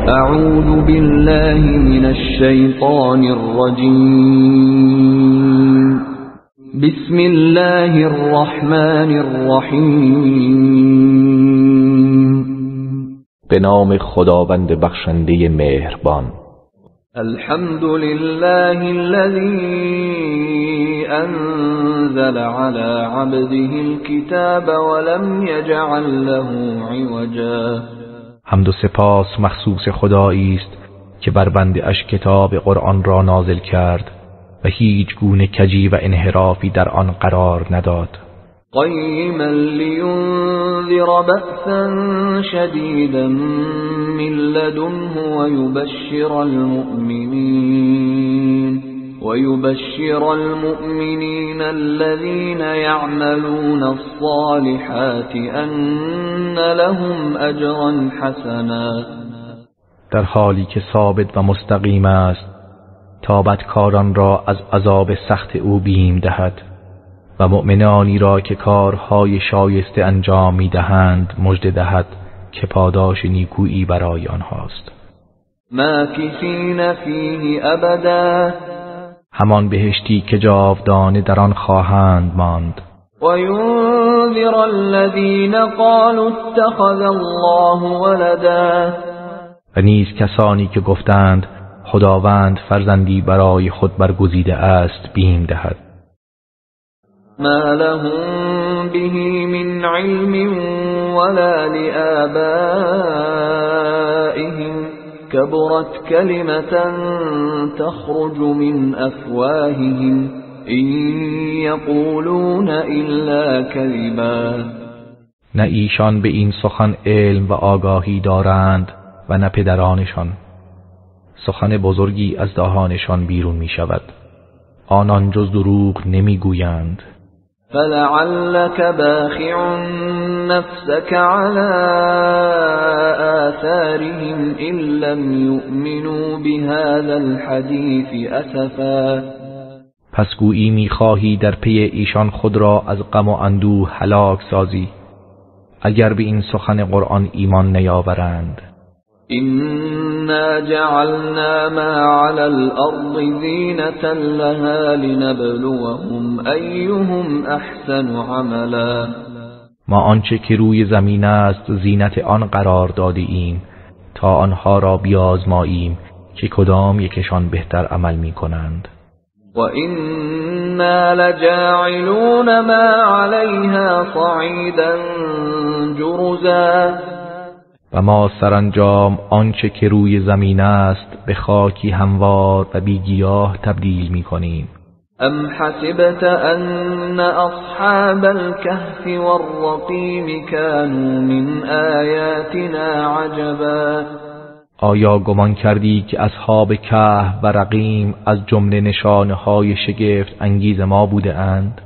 اعوذ بالله من الشیطان الرجیم. بسم الله الرحمن الرحیم. به نام خداوند بخشنده مهربان. الحمد لله الذي انزل على عبده الكتاب ولم يجعل له عوجا. حمد و سپاس مخصوص خدایی است که بر بنده اش کتاب قرآن را نازل کرد و هیچ گونه کجی و انحرافی در آن قرار نداد. قیما لینذر بأسا شدیدا من لدنه ويبشر المؤمنين الذين يعملون الصالحات أن لهم أجرا حسنا. در حالی که ثابت و مستقیم است تا بدکاران را از عذاب سخت او بیم دهد و مؤمنانی را که کارهای شایسته انجام می‌دهند مژده دهد که پاداش نیکویی برای آنهاست. ماکثین فیه ابدا. همان بهشتی که جاودانه در آن خواهند ماند. و ینذر الذین قالوا اتخذ الله ولدا. و نیز کسانی که گفتند خداوند فرزندی برای خود برگزیده است بیم دهد. ما لهم به من علم ولا لآبائهم كبرت كلمة تخرج من أفواههم إن يقولون إلا كذبا. نه ایشان به این سخن علم و آگاهی دارند و نه پدرانشان. سخن بزرگی از دهانشان بیرون می شود. آنان جز دروغ نمی گویند. فلعلك باخع نفسك على آثارهم إن لم يؤمنوا بهذا الحديث أسفا. پس گویی می‌خواهی در پی ایشان خود را از غم و اندوه هلاک سازی اگر به این سخن قرآن ایمان نیاورند. إنا جعلنا ما على الأرض زينة لها لنبلوهم أيهم أحسن عملا. ما آنچه که روی زمین است زینت آن قرار داده ایم تا آنها را بیازماییم که کدام یکشان بهتر عمل می کنند. و إنا لجاعلون ما عليها صعيدا جرزا. و ما سرانجام آنچه که روی زمین است به خاکی هموار و بیگیاه تبدیل می کنیم. ام حسبت ان اصحاب الكهف والرقیم كانوا من آیاتنا عجبا. آیا گمان کردی که اصحاب کهف و رقیم از جمله نشانه‌های شگفت انگیز ما بوده اند؟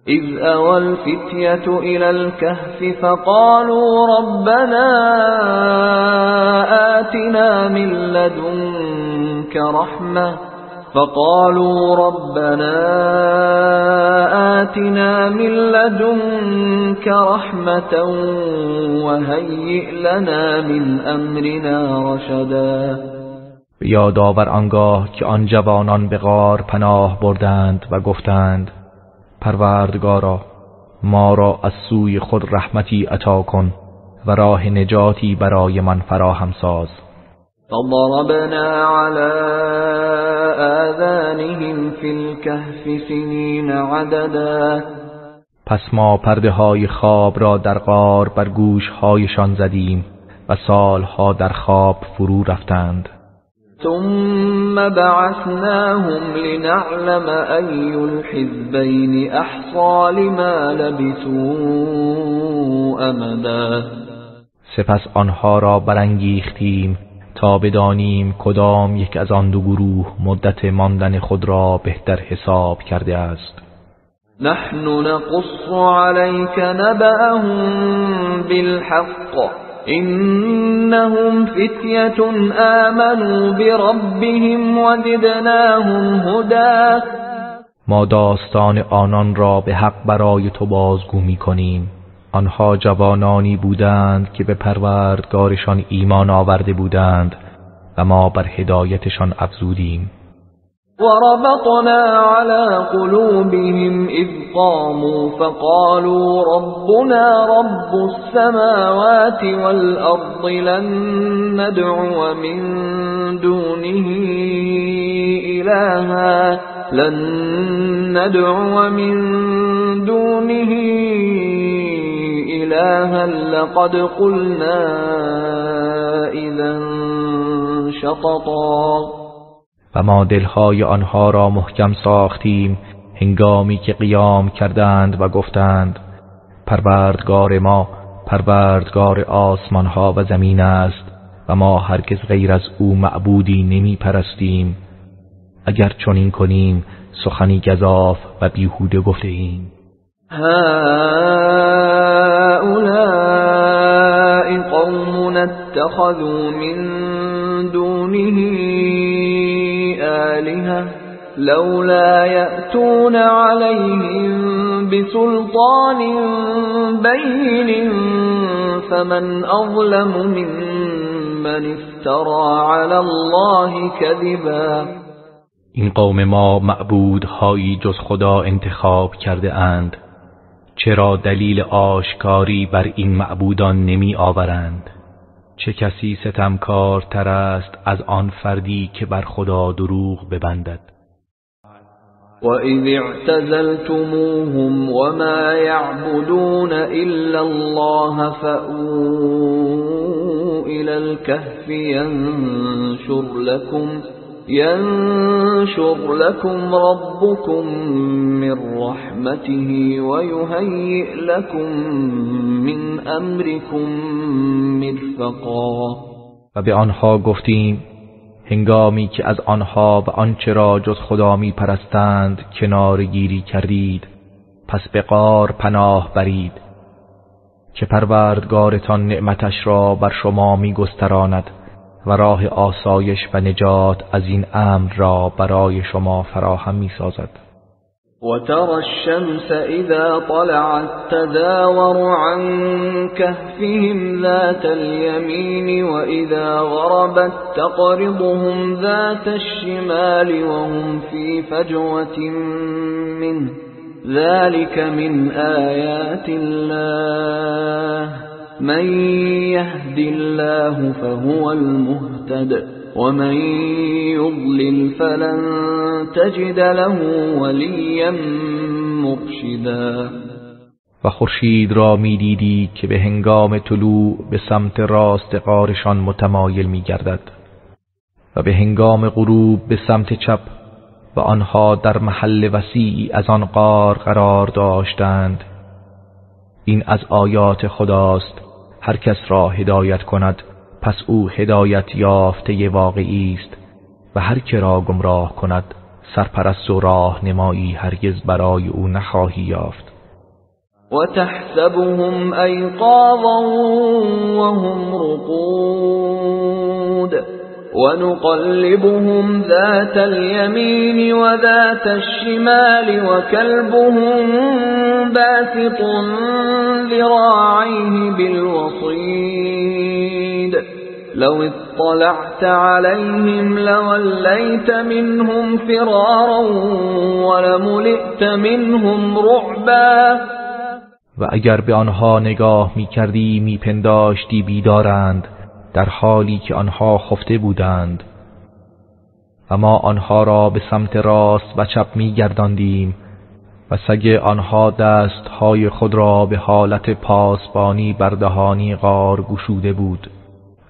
إذ أوى الفتية إلى الكهف فقالوا ربنا آتنا من لدنك رحمة وهيئ لنا من أمرنا رشدا. یادآور آنگاه که آن جوانان به غار پناه بردند و گفتند پروردگارا ما را از سوی خود رحمتی عطا کن و راه نجاتی برای من فراهم ساز. فضربنا على آذانهم في الكهف سنين عددا. پس ما پرده های خواب را در غار بر گوش هایشان زدیم و سالها در خواب فرو رفتند. ثم بعثناهم لنعلم أي الحزبين أحصى لما لبثوا أمدا. سپس آنها را برانگیختیم تا بدانیم کدام یک از آن دو گروه مدت ماندن خود را بهتر حساب کرده است. نحن نقص عليك نبأهم بالحق إنهم فتية آمنوا بربهم وزدناهم هدى. ما داستان آنان را به حق برای تو بازگو می‌کنیم. آنها جوانانی بودند که به پروردگارشان ایمان آورده بودند و ما بر هدایتشان افزودیم. وربطنا على قلوبهم إذ قاموا فقالوا ربنا رب السماوات والأرض لن ندعو من دونه إلها لقد قلنا إذا شططا. و ما دلهای آنها را محکم ساختیم هنگامی که قیام کردند و گفتند پروردگار ما پروردگار آسمانها و زمین است و ما هرگز غیر از او معبودی نمی پرستیم. اگر چنین کنیم سخنی گزاف و بیهوده گفته ایم. هؤلاء قوم اتخذوا من دونه آلهة لولا يأتون عليهم بسلطان بين فمن أظلم ممن افترى على الله كذبا. این قوم ما معبودهایی جز خدا انتخاب کرده اند. چرا دلیل آشکاری بر این معبودان نمی آورند؟ چه کسی ستمکارتر است از آن فردی که بر خدا دروغ ببندد؟ وَإِذِ اعْتَزَلْتُمُوهُمْ وَمَا يَعْبُدُونَ إِلَّا اللَّهَ فَأْوُوا إِلَى الْكَهْفِ ينشر لكم ربكم من رحمته ويهيئ لكم من أمركم مرفقا. و به آنها گفتیم هنگامی که از آنها و آنچه را جز خدا می پرستند کنار گیری کردید پس به غار پناه برید که پروردگارتان نعمتش را بر شما می گستراند و راه آسایش و نجات از این امر را برای شما فراهم می سازد. وترى الشمس إذا طلعت تزاور عن كهفهم ذات اليمين وإذا غربت تقرضهم ذات الشمال وهم في فجوة منه ذلك من آيات الله من يهد الله فهو المهتد ومن يضلل فلن تجد له وليا مرشدا. و خورشید را می‌دیدی که به هنگام طلوع به سمت راست غارشان متمایل می‌گردد و به هنگام غروب به سمت چپ و آنها در محل وسیعی از آن غار قرار داشتند. این از آیات خداست. هر کس را هدایت کند پس او هدایت یافته واقعی است و هر که را گمراه کند سرپرست و راهنمایی هرگز برای او نخواهی یافت. وتحسبهم أيقاظا وهم رقود ونقلبهم ذات اليمين وذات الشمال وكلبهم باسط ذراعيه بالوصيد لو اطلعت عليهم لوليت منهم فرارا ولملئت منهم رعبا. و اگر به آنها نگاه می کردی می پنداشتی بیدارند در حالی که آنها خفته بودند و ما آنها را به سمت راست و چپ می گرداندیم و سگ آنها دستهای خود را به حالت پاسبانی بر دهانی غار گشوده بود.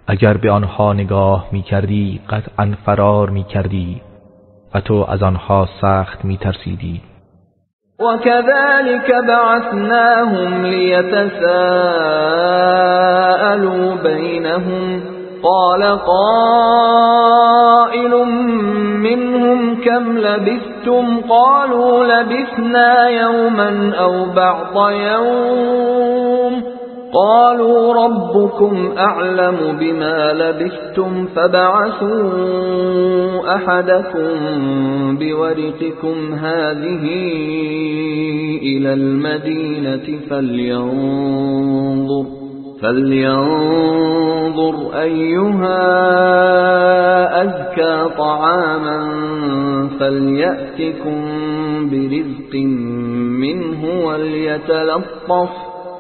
اگر به آنها نگاه می کردی قطعاً فرار می کردی و تو از آنها سخت می ترسیدی. وكذلك بعثناهم ليتساءلوا بينهم قال قائل منهم كم لبثتم قالوا لبثنا يوما أو بعض يوم قالوا ربكم أعلم بما لبثتم فبعثوا أحدكم بورقكم هذه إلى المدينة فلينظر أيها تركا طعاما فليأتكم برزق منه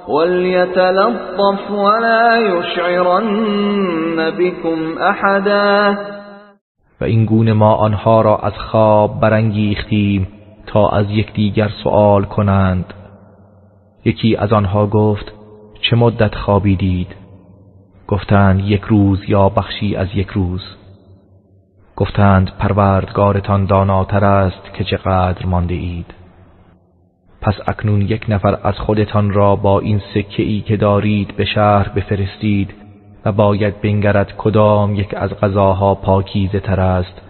وليتلطف ولا يشعرن بكم احدا. و این گونه ما آنها را از خواب برانگیختیم تا از یکدیگر سؤال کنند. یکی از آنها گفت چه مدت خوابیدید؟ گفتند 1 روز یا بخشی از 1 روز. گفتند پروردگارتان داناتر است که چقدر مانده اید. پس اکنون 1 نفر از خودتان را با این سکه‌ای که دارید به شهر بفرستید و باید بنگرد کدام یک از غذاها پاکیزه تر است،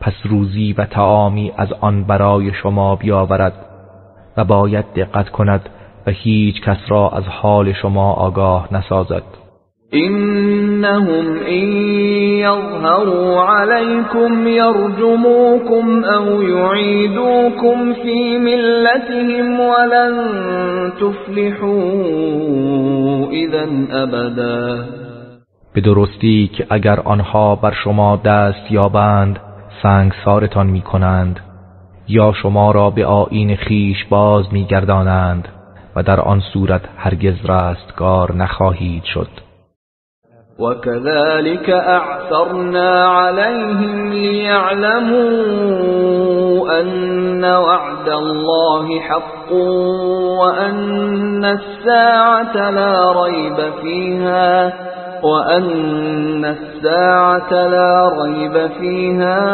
پس روزی و طعامی از آن برای شما بیاورد و باید دقت کند و هیچ کس را از حال شما آگاه نسازد. إنهم إن يظهروا عليكم يرجموكم أو يعيدوكم في ملتهم ولن تفلحوا إذا أبدا. به درستی که اگر آنها بر شما دست یابند سنگسارتان می کنند یا شما را به آیین خیش باز می گردانند و در آن صورت هرگز رستگار نخواهید شد. وكذلك أعثرنا عليهم ليعلموا أن وعد الله حق وأن الساعة لا ريب فيها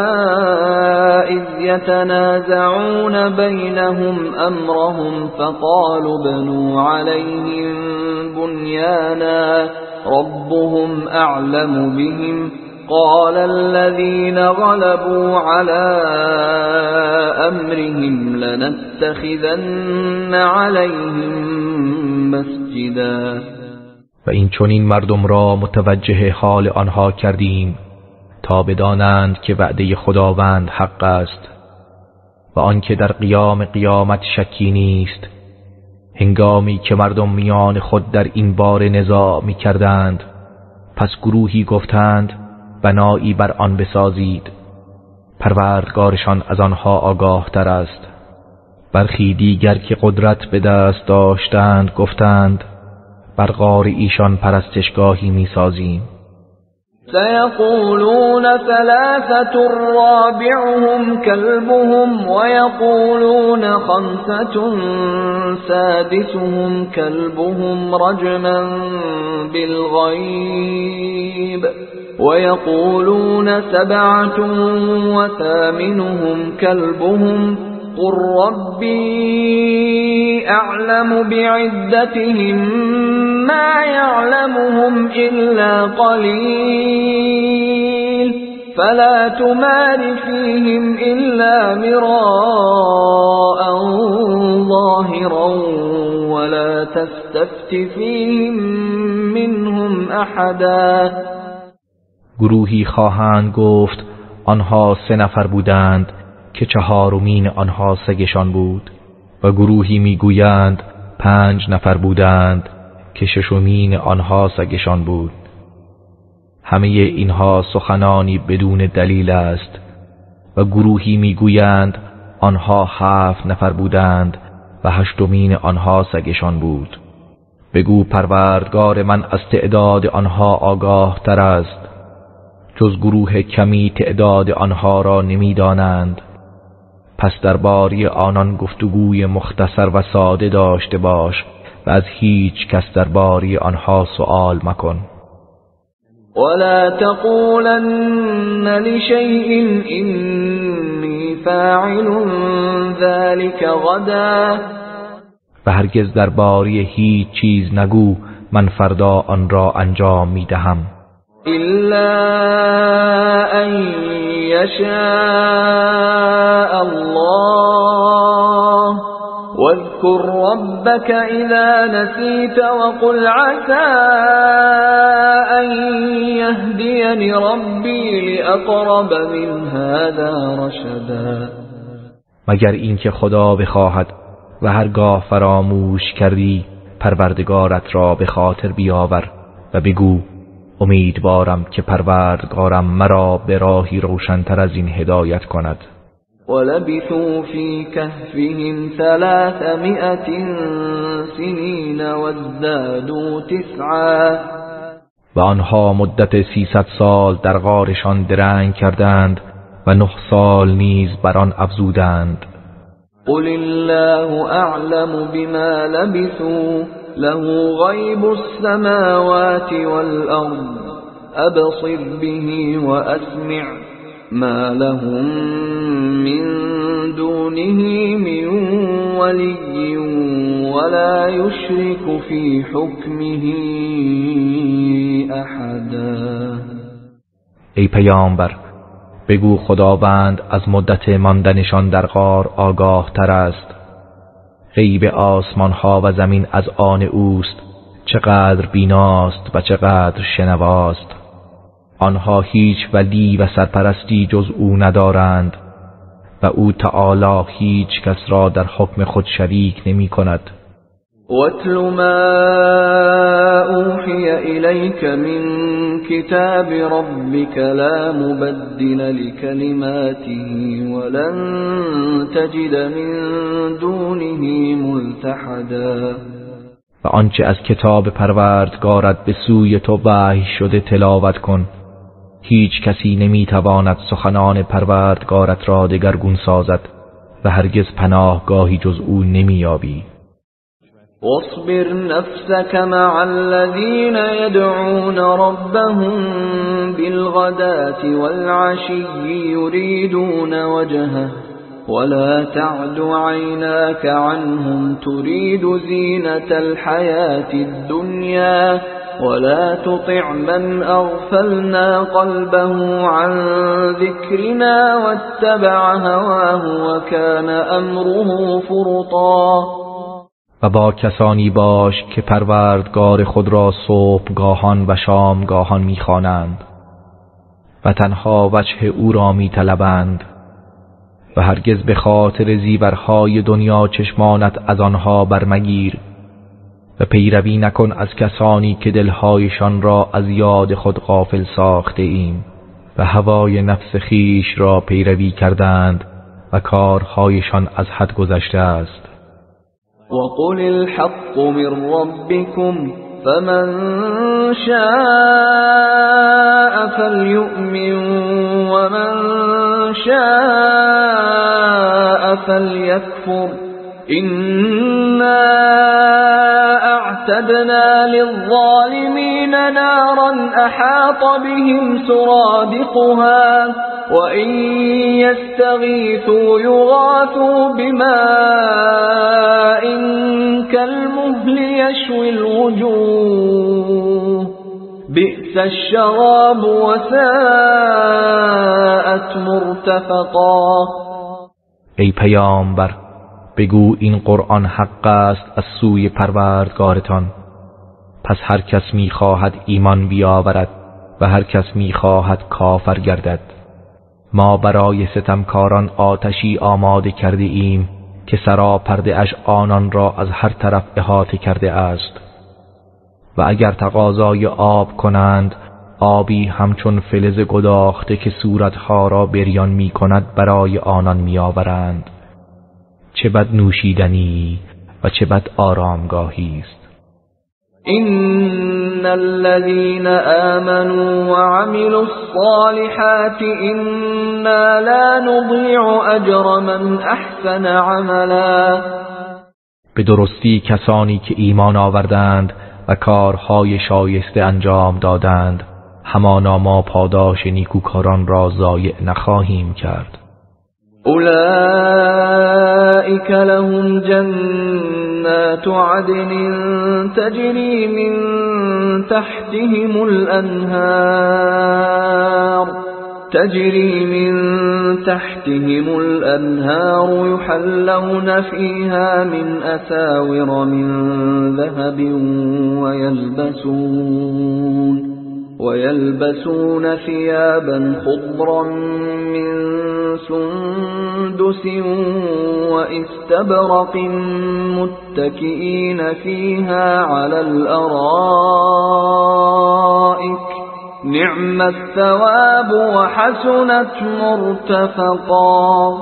إذ يتنازعون بينهم أمرهم فقالوا ابنوا عليهم بنيانا ربهم أعلم بهم قال الذين غلبوا على أمرهم لنتخذن عليهم مسجدا. و این چنین مردم را متوجه حال آنها کردیم تا بدانند که وعده خداوند حق است و آنکه در قیامت شکی نیست. هنگامی که مردم میان خود در این باره نزاع می کردند، پس گروهی گفتند بنایی بر آن بسازید، پروردگارشان از آنها آگاه تر است. برخی دیگر که قدرت به دست داشتند گفتند بر غار ایشان پرستشگاهی می سازیم. سيقولون 3 رابعهم كلبهم ويقولون 5 سادسهم كلبهم رجما بالغيب ويقولون 7 وثامنهم كلبهم قل ربي أعلم بعدتهم ما يعلمهم إلا قليل فلا تمار فيهم إلا مراء ظاهرا ولا تستفت فيهم منهم أحدا. گروهی خواهند گفت آنها 3 نفر بودند که 4مین آنها سگشان بود و گروهی میگویند 5 نفر بودند که 6مین آنها سگشان بود. همه اینها سخنانی بدون دلیل است. و گروهی میگویند آنها 7 نفر بودند و 8مین آنها سگشان بود. بگو پروردگار من از تعداد آنها آگاه تر است. جز گروه کمی تعداد آنها را نمیدانند. پس درباره آنان گفتگوی مختصر و ساده داشته باش و از هیچ کس درباره آنها سؤال مکن. ولا تقولن لشيء إني فاعل ذلك غدا. و هرگز درباره هیچ چیز نگو من فردا آن را انجام میدهم. إلا أن يشاء الله واذكر ربك إذا نسيت وقل عسى أن يهديني ربي لأقرب من هذا رشدا. مگر اینکه خدا بخواهد و هرگاه فراموش کردی پروردگارت را به خاطر بیاور و بگو امیدوارم که پروردگارم مرا به راهی روشن‌تر از این هدایت کند. ولبثوا في كهفهم 300 سنين وازدادوا 9. و آنها مدت 300 سال در غارشان درنگ کردند و 9 سال نیز بر آن افزودند. قل الله اعلم بما لبثوا له غیب السماوات والارض ابصر به واسمع ما لهم من دونه من ولی ولا يشرك في حكمه احدا. ای پیامبر، بگو خداوند از مدت ماندنشان در غار آگاه تر است. غیب آسمان ها و زمین از آن اوست، چقدر بیناست و چقدر شنواست. آنها هیچ ولی و سرپرستی جز او ندارند و او تعالی هیچ کس را در حکم خود شریک نمی کند. وَاتْلُ مَا أُوحِيَ إِلَيْكَ مِنْ كِتَابِ رَبِّكَ لَا مُبَدِّلَ لِكَلِمَاتِهِ وَلَنْ تَجِدَ مِنْ دُونِهِ مُلْتَحَدًا. و آنچه از کتاب پروردگارت به سوی تو وحی شده تلاوت کن. هیچ کسی نمیتواند سخنان پروردگارت را دگرگون سازد و هرگز پناهگاهی جز او نمییابی. واصبر نفسك مع الذين يدعون ربهم بالغداة والعشي يريدون وجهه ولا تعد عيناك عنهم تريد زينة الحياة الدنيا ولا تطع من أغفلنا قلبه عن ذكرنا واتبع هواه وكان أمره فرطا. و با کسانی باش که پروردگار خود را صبحگاهان و شامگاهان می‌خوانند و تنها وجه او را می‌طلبند و هرگز به خاطر زیورهای دنیا چشمانت از آنها برمگیر و پیروی نکن از کسانی که دلهایشان را از یاد خود غافل ساخته ایم و هوای نفس خیش را پیروی کردند و کارهایشان از حد گذشته است. وقل الحق من ربكم فمن شاء فليؤمن ومن شاء فليكفر إنا أعتدنا للظالمين نارا أحاط بهم سرادقها وإن يستغيثوا يغاثوا بماء كالمهل يشوي الوجوه بئس الشراب وساءت مرتفقا. ای پیامبر، بگو این قرآن حق است از سوی پروردگارتان. پس هر کس می‌خواهد ایمان بیاورد و هر کس می‌خواهد کافر گردد. ما برای ستمکاران آتشی آماده کرده ایم که سراپرده اش آنان را از هر طرف احاطه کرده است و اگر تقاضای آب کنند آبی همچون فلز گداخته که صورتها را بریان می کند برای آنان می آورند. چه بد نوشیدنی و چه بد آرامگاهی است. إن الذين آمنوا وعملوا الصالحات إنا لا نضيع أجر من أحسن عملا. به درستی کسانی که ایمان آوردند و کارهای شایسته انجام دادند همانا ما پاداش نیکوکاران را ضایع نخواهیم کرد. أولئك لهم جنات عدن تجري من تحتهم الأنهار يحلون فيها من أساور من ذهب ويلبسون ثيابا خضرا من سندس واستبرق متكئين فيها على الأرائك نعم الثواب وحسنت مرتفقا.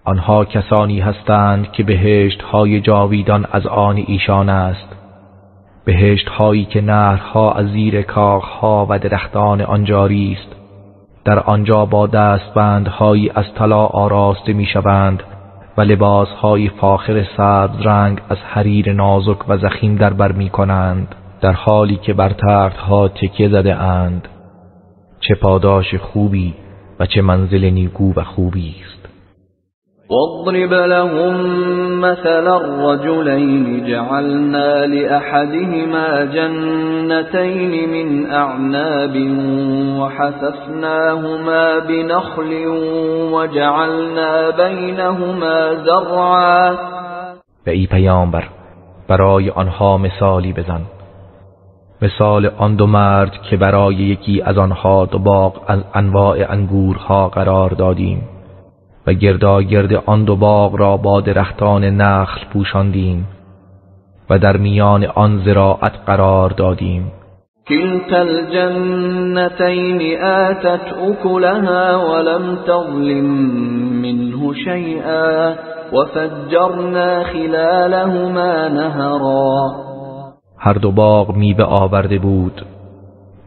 آنها کسانی هستند که بهشت های جاویدان از آن ایشان است، بهشت هایی که نهرها از زیر کاخها و درختان آن جاری است. در آنجا با دستبندهایی از طلا آراسته می شوند و لباسهای فاخر سبز رنگ از حریر نازک و ضخیم در بر می کنند، در حالی که بر تختها تکیه زده اند. چه پاداش خوبی و چه منزل نیکو و خوبی است. واضرب لهم مثل الرجلين جعلنا لأحدهما جنتين من أعناب وحففناهما بنخل وجعلنا بينهما زرعا. و ای پیامبر، برای آنها مثالی بزن، مثال آن دو مرد که برای یکی از آنها دو باغ از انواع انگورها قرار دادیم و گرداگرد آن دو باغ را با درختان نخل پوشاندیم و در میان آن زراعت قرار دادیم. كلتا الجنتين آتت أكلها ولم تظلم منه شيئا وفجرنا خلالهما نهرا. هر دو باغ میوه آورده بود،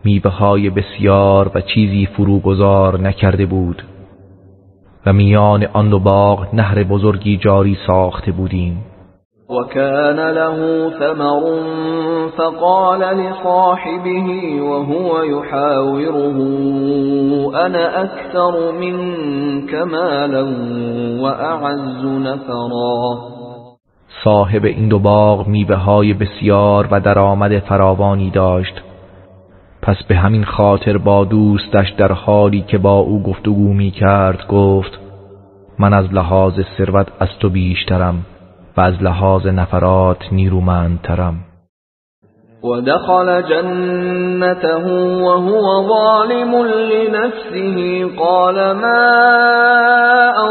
میوه های بسیار و چیزی فروگذار نکرده بود و میان آن دو باغ نهر بزرگی جاری ساخته بودیم. وكان له ثمر فقال لصاحبه وهو يحاوره أنا أكثر منك مالا وأعز نفرا. صاحب این دو باغ میوه های بسیار و درآمد فراوانی داشت، پس به همین خاطر با دوستش در حالی که با او گفتگو می کرد گفت من از لحاظ ثروت از تو بیشترم و از لحاظ نفرات نیرومندترم. ودخل جنته وهو ظالم لنفسه قال ما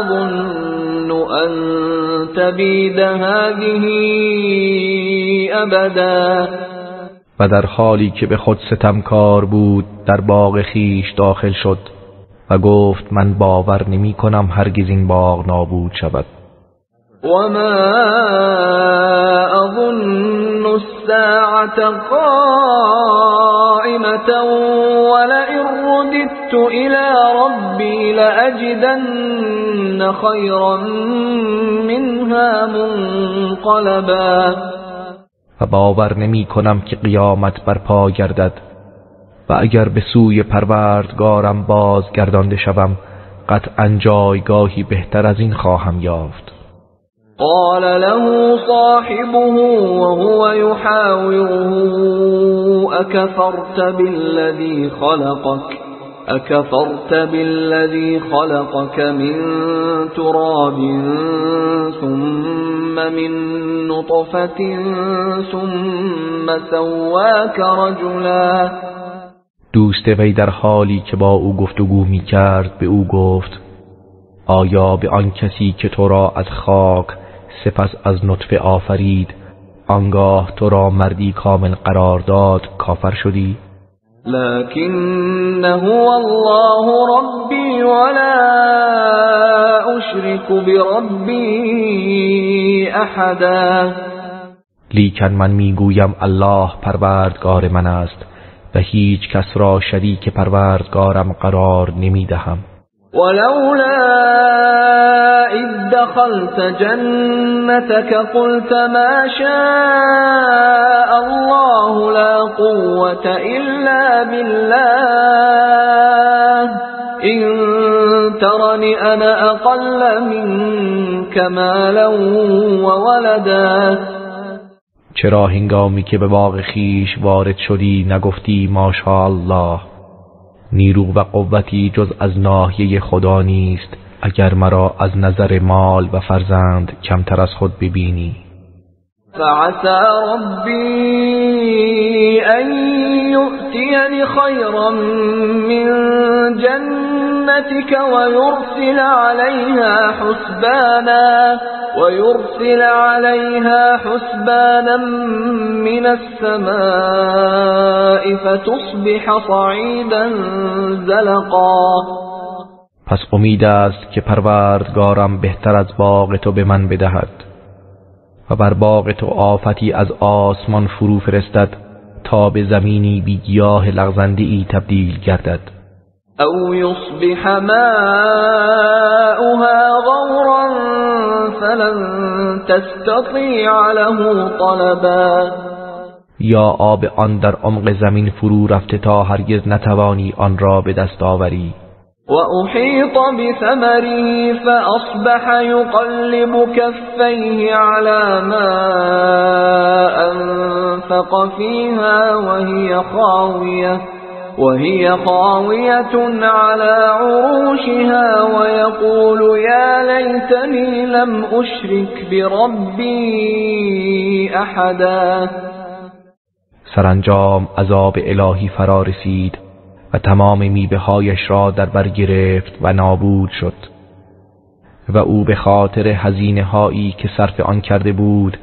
أظن أن تبيد هذه أبدا. و در حالی که به خود ستمکار بود در باغ خیش داخل شد و گفت من باور نمی کنم هرگز این باغ نابود شود. وما أظن الساعة قائمة ولئن رددت إلى ربي لأجدن خيرا منها منقلبا. و باور نمی کنم که قیامت برپا گردد و اگر به سوی پروردگارم بازگردانده شوم قطعاً جایگاهی بهتر از این خواهم یافت. قال له صاحبه وهو يحاوره أكفرت بالذي خلقك من تراب ثم من نطفة ثم سواك رجلا. دوست وی در حالی که با او گفتگو می کرد به او گفت آیا به آن کسی که تو را از خاک سپس از نطفه آفرید آنگاه تو را مردی کامل قرار داد کافر شدی؟ لكن هو الله ربي ولا أشرك بربي أحدا. لیکن من میگویم الله پروردگار من است و هیچ کس را شریک پروردگارم قرار نمیدهم. ولولا إذ دخلت جنتك قلت ما شاء الله لا قوة إلا بالله إن ترني أنا أقل منك مالا وولدا. چرا هنگامی که به باغ خیش وارد شدی نگفتی ماشاءالله، نیرو و قوتی جز از ناحیه خدا نیست اگر مرا از نظر مال و فرزند کمتر از خود ببینی. فعسى ربي أن يؤتيني خيرا من جنتك سنتك ويرسل عليها حسبانا من السماء فتصبح صعيدا زلقا. پس امید است که پروردگارم بهتر از باغ تو به من بدهد و بر باغ تو آفتی از آسمان فرو فرستد تا به زمینی بی گیاه لغزنده‌ای تبدیل گردد. او یصبح ماؤها غورا فلن تستطیع له طلبا. یا آب آن در عمق زمین فرو رفته تا هرگز نتوانی آن را به دست آوری. وأحيط بثمره فأصبح يقلب كفيه على ما أنفق فيها وهي خاوية على عروشها ويقول يا ليتني لم أشرك بربي أحدا. سرانجام عذاب الهی فرا رسید و تمام میوه‌هایش را در بر گرفت و نابود شد و او به خاطر هزینه‌هایی که صرف آن کرده بود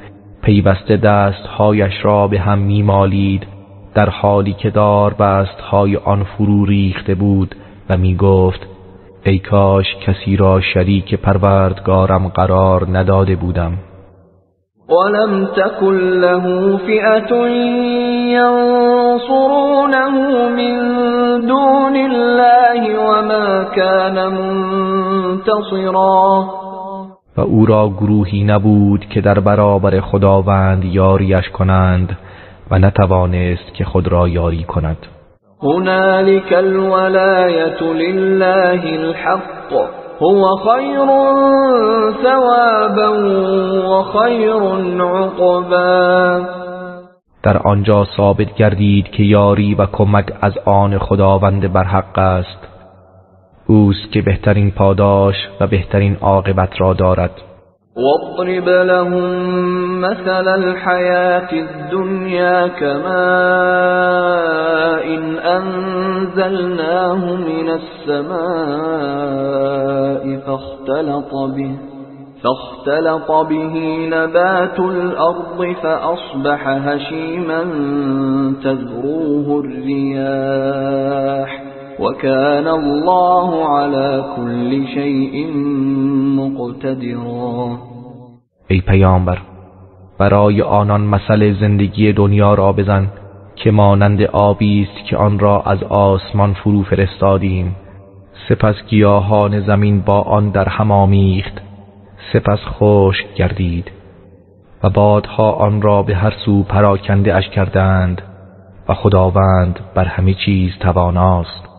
پیوسته دستهایش را به هم می‌مالید در حالی که داربستهای آن فرو ریخته بود و می‌گفت ای کاش کسی را شریک پروردگارم قرار نداده بودم. ولم تكن له فئة ينصرونه من دون الله وما كان منتصرا. و او را گروهی نبود که در برابر خداوند یاریش کنند و نتوانست که خود را یاری کند. هنالك الولاية لله الحق هو خير ثوابا وخير عقبا. در آنجا ثابت گردید که یاری و کمک از آن خداوند برحق است. اوست که بهترین پاداش و بهترین عاقبت را دارد. واضرب لهم مثل الحياة الدنيا كماء أنزلناه من السماء فاختلط به نبات الأرض فأصبح هشيما تذروه الرياح وكان الله على كل شيء مقتدرا. ای پیامبر، برای آنان مثل زندگی دنیا را بزن که مانند آبی است که آن را از آسمان فرو فرستادیم، سپس گیاهان زمین با آن در هم آمیخت، سپس خشک گردید و بادها آن را به هر سو پراکنده اش کردند و خداوند بر همه چیز تواناست.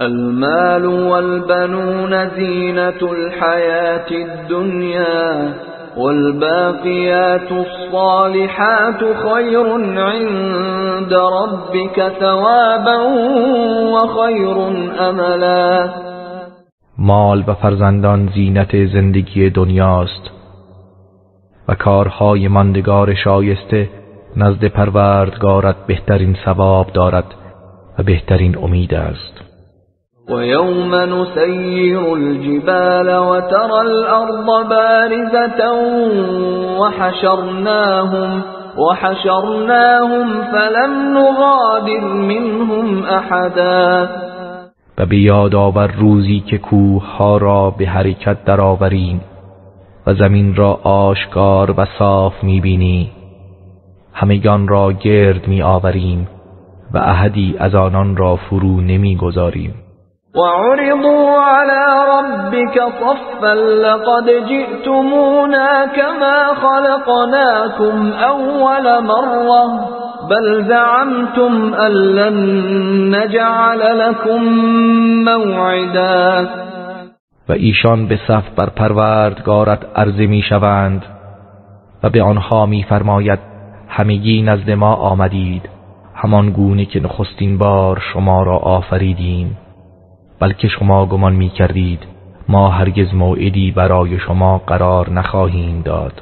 المال والبنون زینة الحياة الدنيا والباقيات الصالحات خير عند ربك ثوابا وخير املا. مال و فرزندان زینت زندگی دنیاست و کارهای ماندگار شایسته نزد پروردگارت بهترین ثواب دارد و بهترین امید است. ويوم نسير الجبال وترى الأرض بارزة وحشرناهم فلم نغادر منهم أحدا. و به یاد آور روزی که کوه‌ها را به حرکت درآوریم و زمین را آشکار و صاف می‌بینی، همگان را گرد می‌آوریم و احدی از آنان را فرو نمی‌گذاریم. وعرضوا على ربك صفا لقد جئتمونا كما خلقناكم أول مرة بل زعمتم أن لن نجعل لكم موعدا. و ایشان به صف بر پروردگارت عرضه می شوند و به آنها می فرماید همگی نزد ما آمدید همان گونه که نخستین بار شما را آفریدیم، بلکه شما گمان می کردید ما هرگز موعدی برای شما قرار نخواهیم داد.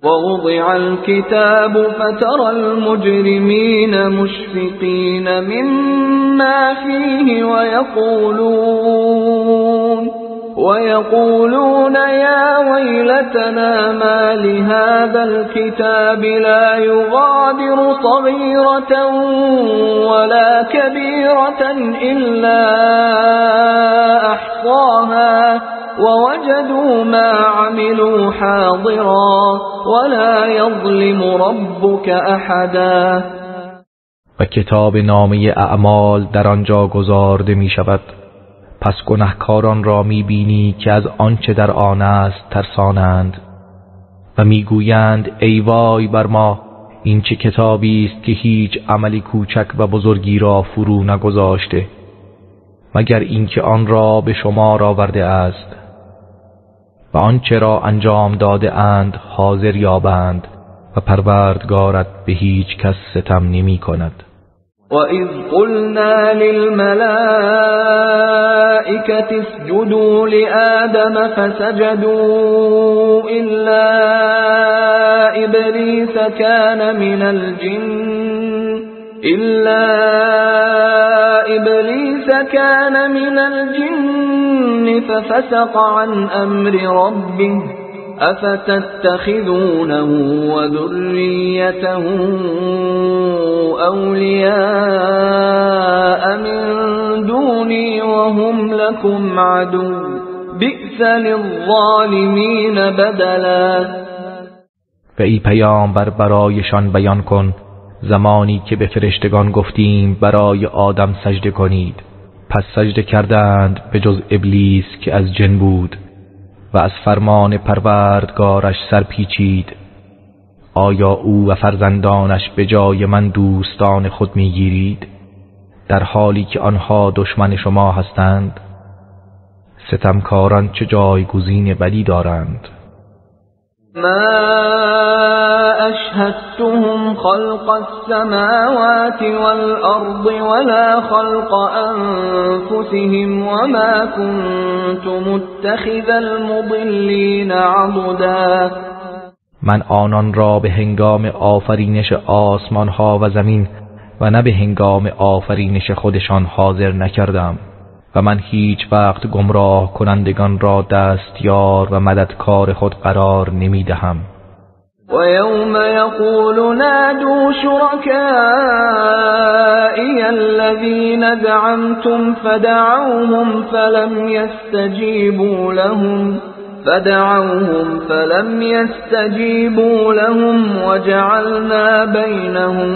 ووضع الكتاب فترى المجرمين مشفقين مما ما فيه ويقولون يا ويلتنا ما لهذا الكتاب لا يغادر صغيرة ولا كبيرة إلا أحصاها ووجدوا ما عملوا حاضرا ولا يظلم ربك أحدا. و کتاب نامه اعمال در آنجا گذارده می شود. پس گناهکاران را می بینی که از آنچه در آن است ترسانند و می گویند ای وای بر ما، این چه کتابی است که هیچ عملی کوچک و بزرگی را فرو نگذاشته مگر اینکه آن را به شمار آورده است و آنچه را انجام داده اند حاضر یابند و پروردگارت به هیچ کس ستم نمی کند. وَإِذْ قُلْنَا لِلْمَلَائِكَةِ اسْجُدُوا لِآدَمَ فَسَجَدُوا إِلَّا إِبْلِيسَ كَانَ مِنَ الْجِنِّ فَفَسَقَ عَنْ أَمْرِ رَبِّهِ أَفَتَتَّخِذُونَهُ وَذُرِّيَّتَهُ أَوْلِيَاءَ مِن دُونِي وَهُمْ لَكُمْ عَدُوٌّ بِئْسَ لِلظَّالِمِينَ بَدَلًا. و ای پیامبر برایشان بیان کن زمانی که به فرشتگان گفتیم برای آدم سجده کنید، پس سجده کردند به جز ابلیس که از جن بود و از فرمان پروردگارش سرپیچید. آیا او و فرزندانش به جای من دوستان خود میگیرید در حالی که آنها دشمن شما هستند؟ ستمکاران چه جایگزین بدی دارند. ما أشهدتهم خلق السماوات والأرض ولا خلق أنفسهم وما كنت متخذ المضلين عضدا. من آنان را به هنگام آفرینش آسمان ها و زمین و نه به هنگام آفرینش خودشان حاضر نکردم و من هیچ وقت گمراه کنندگان را دستیار و مددکار خود قرار نمی دهم. و یوم یقول نادوا شرکائی الذین زعمتم فدعوهم فلم يستجيبوا لهم وجعلنا بينهم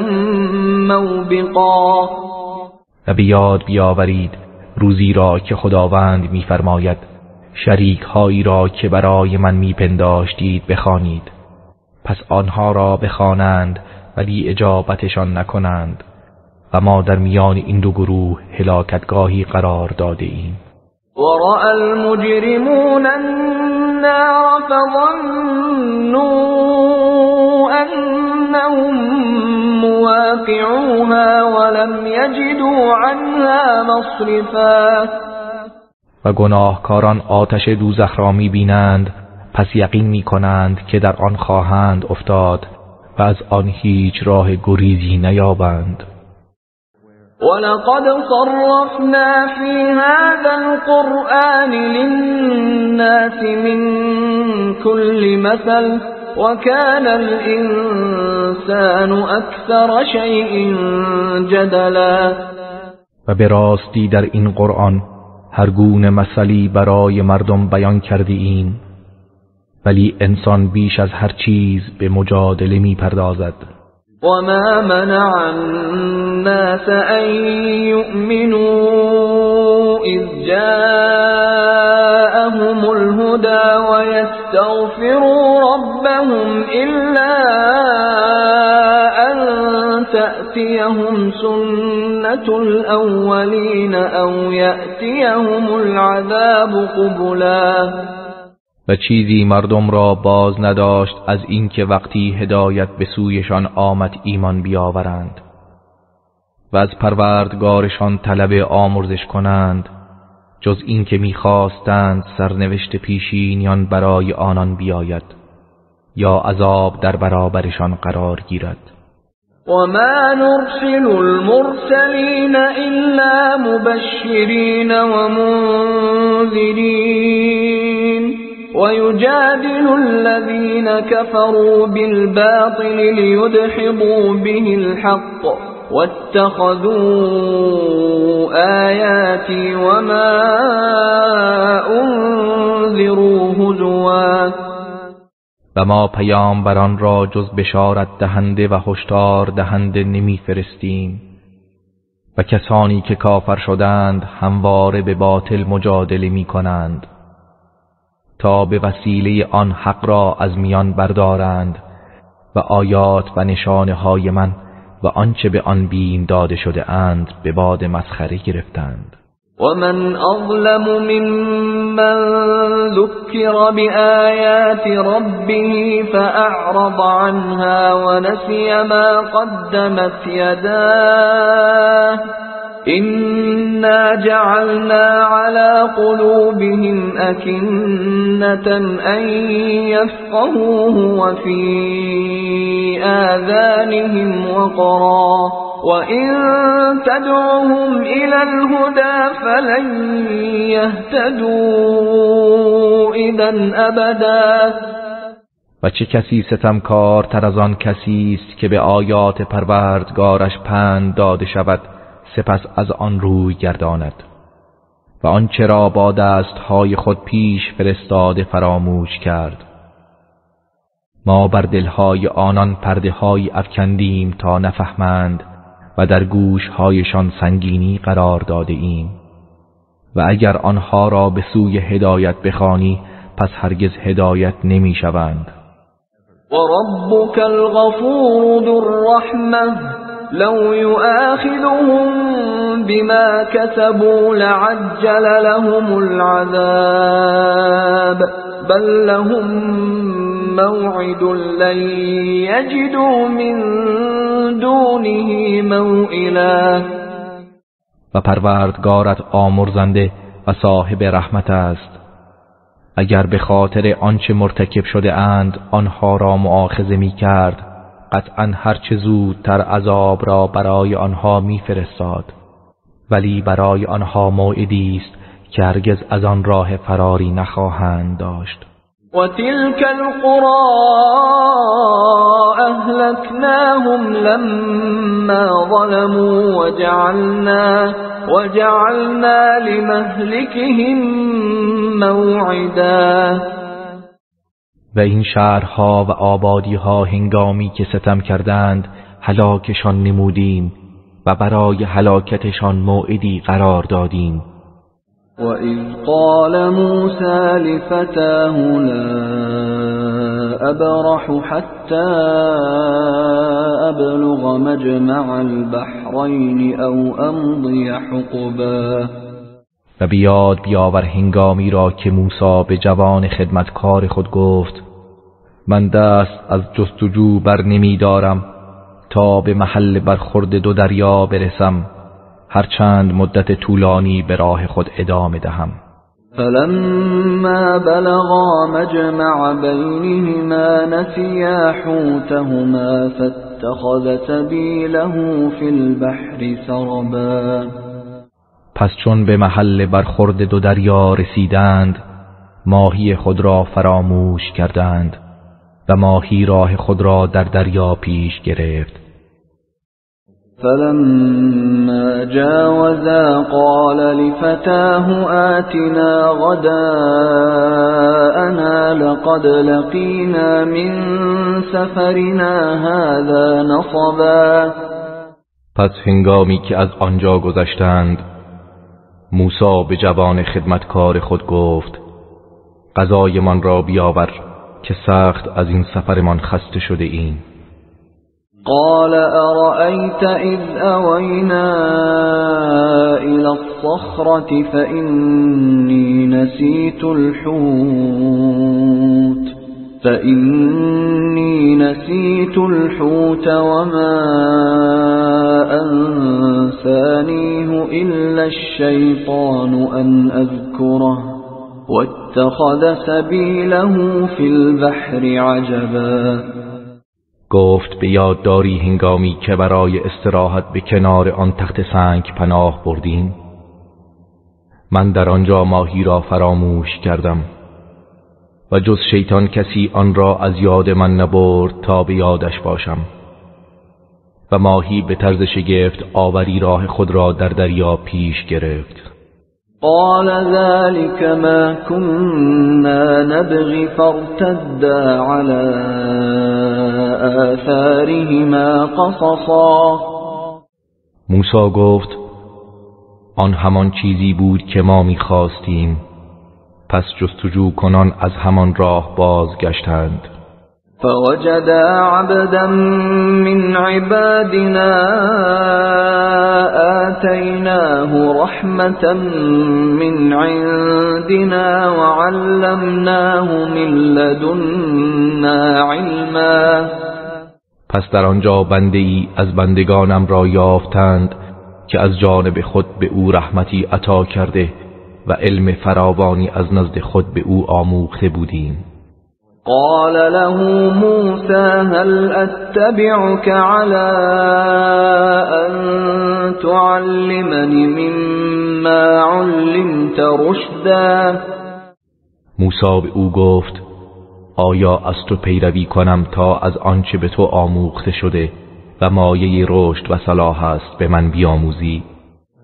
موبقا. و بیاد بیاورید روزی را که خداوند می‌فرماید شریک هایی را که برای من میپنداشتید بخوانید، پس آنها را بخوانند ولی اجابتشان نکنند و ما در میان این دو گروه هلاکتگاهی قرار داده ایم. ورأى المجرمون النار فظنوا أنهم مواقعوها ولم يجدوا عنها مصرفا. و گناهکاران آتش دوزخ را می‌بینند پس یقین می‌کنند که در آن خواهند افتاد و از آن هیچ راه گریزی نیابند. ولقد صرفنا في هذا القرآن للناس من كل مثل وكان الإنسان أكثر شيء جدلا. و به راستی در این قرآن هر گونه مثلی برای مردم بیان کرده ایم، ولی انسان بیش از هر چیز به مجادله می پردازد. وما منع الناس أن يؤمنوا إذ جاءهم الهدى ويستغفروا ربهم إلا أن تأتيهم سنة الأولين أو يأتيهم العذاب قبلا. و چیزی مردم را باز نداشت از اینکه وقتی هدایت به سویشان آمد ایمان بیاورند و از پروردگارشان طلب آمرزش کنند، جز اینکه می‌خواستند سرنوشت پیشینیان برای آنان بیاید یا عذاب در برابرشان قرار گیرد. وما نرسل المرسلين إلا مبشرين ومنذرين ويجادل الذين كفروا بالباطل ليدحضوا به الحق واتخذوا آياتي وما انذروا هزوا. و ما پیامبران را جز بشارت دهنده و هشدار دهنده نمی فرستیم و کسانی که کافر شدند همواره به باطل مجادله می کنند تا به وسیله آن حق را از میان بردارند و آیات و نشانه های من و آنچه به آن بیم داده شده اند به باد مسخره گرفتند. ومن أظلم ممن ذكر بآيات ربه فأعرض عنها ونسي ما قدمت يداه إنا جعلنا على قلوبهم أكنة أن يفقهوه وفي آذانهم وقرا وإن تدعوهم إلى الهدى فلن يهتدوا إذا أبدا. و چه کسی ستمکار تر از آن کسی است که به آیات پروردگارش پند داده شود سپس از آن روی گرداند و آنچه را با دستهای خود پیش فرستاده فراموش کرد. ما بر دلهای آنان پرده های افکندیم تا نفهمند و در گوشهایشان سنگینی قرار داده ایم و اگر آنها را به سوی هدایت بخوانی پس هرگز هدایت نمی شوند. وربك الغفور ذو الرحمة لو يؤاخذهم بما كسبوا لعجل لهم العذاب بل لهم موعد لن يجدوا من دونه موئلا. و پروردگارت آمرزنده و صاحب رحمت است. اگر به خاطر آنچه مرتکب شده اند آنها را مؤاخذه می کرد قطعا هرچه زودتر عذاب را برای آنها می فرستاد ولی برای آنها موعدی است که هرگز از آن راه فراری نخواهند داشت. و تلك القرى اهلكناهم لما ظلموا وجعلنا لمهلكهم موعدا. و این شهرها و آبادیها هنگامی که ستم کردند هلاکشان نمودیم و برای هلاکتشان موعدی قرار دادیم. وَإِذْ قَالَ مُوسَى لِفَتَاهُ لَا أَبْرَحُ حَتَّى أَبْلُغَ مَجْمَعَ الْبَحْرَيْنِ أَوْ أَمْضِيَ حُقُبًا. و بیاور هنگامی را که موسی به جوان خدمتکار خود گفت من دست از جستجو بر نمی دارم تا به محل برخورد دو دریا برسم هرچند مدت طولانی به راه خود ادامه دهم. فلما بلغا مجمع بینهما نسیا حوتهما فاتخذ سبیله فی البحر سربا. پس چون به محل برخورد دو دریا رسیدند ماهی خود را فراموش کردند و ماهی راه خود را در دریا پیش گرفت. فلما جاوزا قال لفتاه آتنا غداءنا لقد لقينا من سفرنا هذا نصبا. پس هنگامی که از آنجا گذشتند موسی به جوان خدمتکار خود گفت غذایمان را بیاور که سخت از این سفرمان خسته شده ایم. قال أرأيت إذ أوينا إلى الصخرة فإني نسيت الحوت وما أنسانيه إلا الشيطان أن أذكره واتخذ سبيله في البحر عجبا. گفت به یاد داری هنگامی که برای استراحت به کنار آن تخت سنگ پناه بردیم؟ من در آنجا ماهی را فراموش کردم و جز شیطان کسی آن را از یاد من نبرد تا به یادش باشم. و ماهی به طرز شگفت آوری راه خود را در دریا پیش گرفت. قال ذلك ما كنا نبغي فارتدا على آثارهما قصصا. موسی گفت آن همان چیزی بود که ما می‌خواستیم، پس جستجو کنان از همان راه بازگشتند. فوجدا عبدا من عبادنا آتيناه رحمة من عندنا وعلمناه من لدنا علما. پس در آنجا بنده ای از بندگانم را یافتند که از جانب خود به او رحمتی عطا کرده و علم فراوانی از نزد خود به او آموخته بودیم. قال له موسى هل أتبعك على أن تعلمني مما علمت رشدا. موسی به او گفت آیا از تو پیروی کنم تا از آنچه به تو آموخته شده و مایه رشد و صلاح است به من بیاموزی؟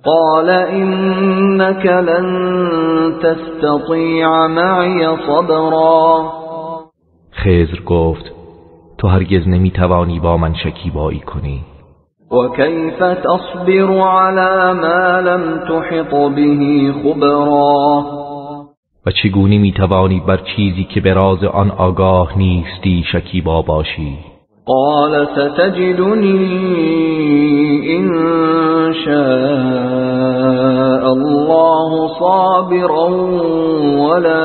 قال إنك لن تستطيع معي صبرا. خضر گفت تو هرگز نمیتوانی با من شکیبایی کنی. وكيف تصبر على ما لم تحط به خبرا. و چگونه میتوانی بر چیزی که به راز آن آگاه نیستی شکیبا باشی؟ قال ستجدني إن شاء الله صابرا ولا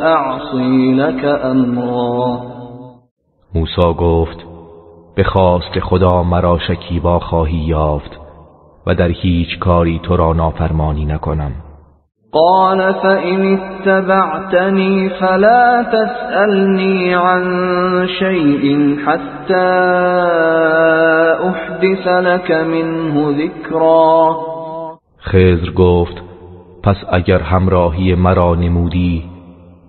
أعصي لك أمرا. موسی گفت به خواست خدا مرا شکیبا خواهی یافت و در هیچ کاری تو را نافرمانی نکنم. قال فإن اتبعتني فلا تسألني عن شيء حتى أحدث لك منه ذكرا. خضر گفت پس اگر همراهی مرا نمودی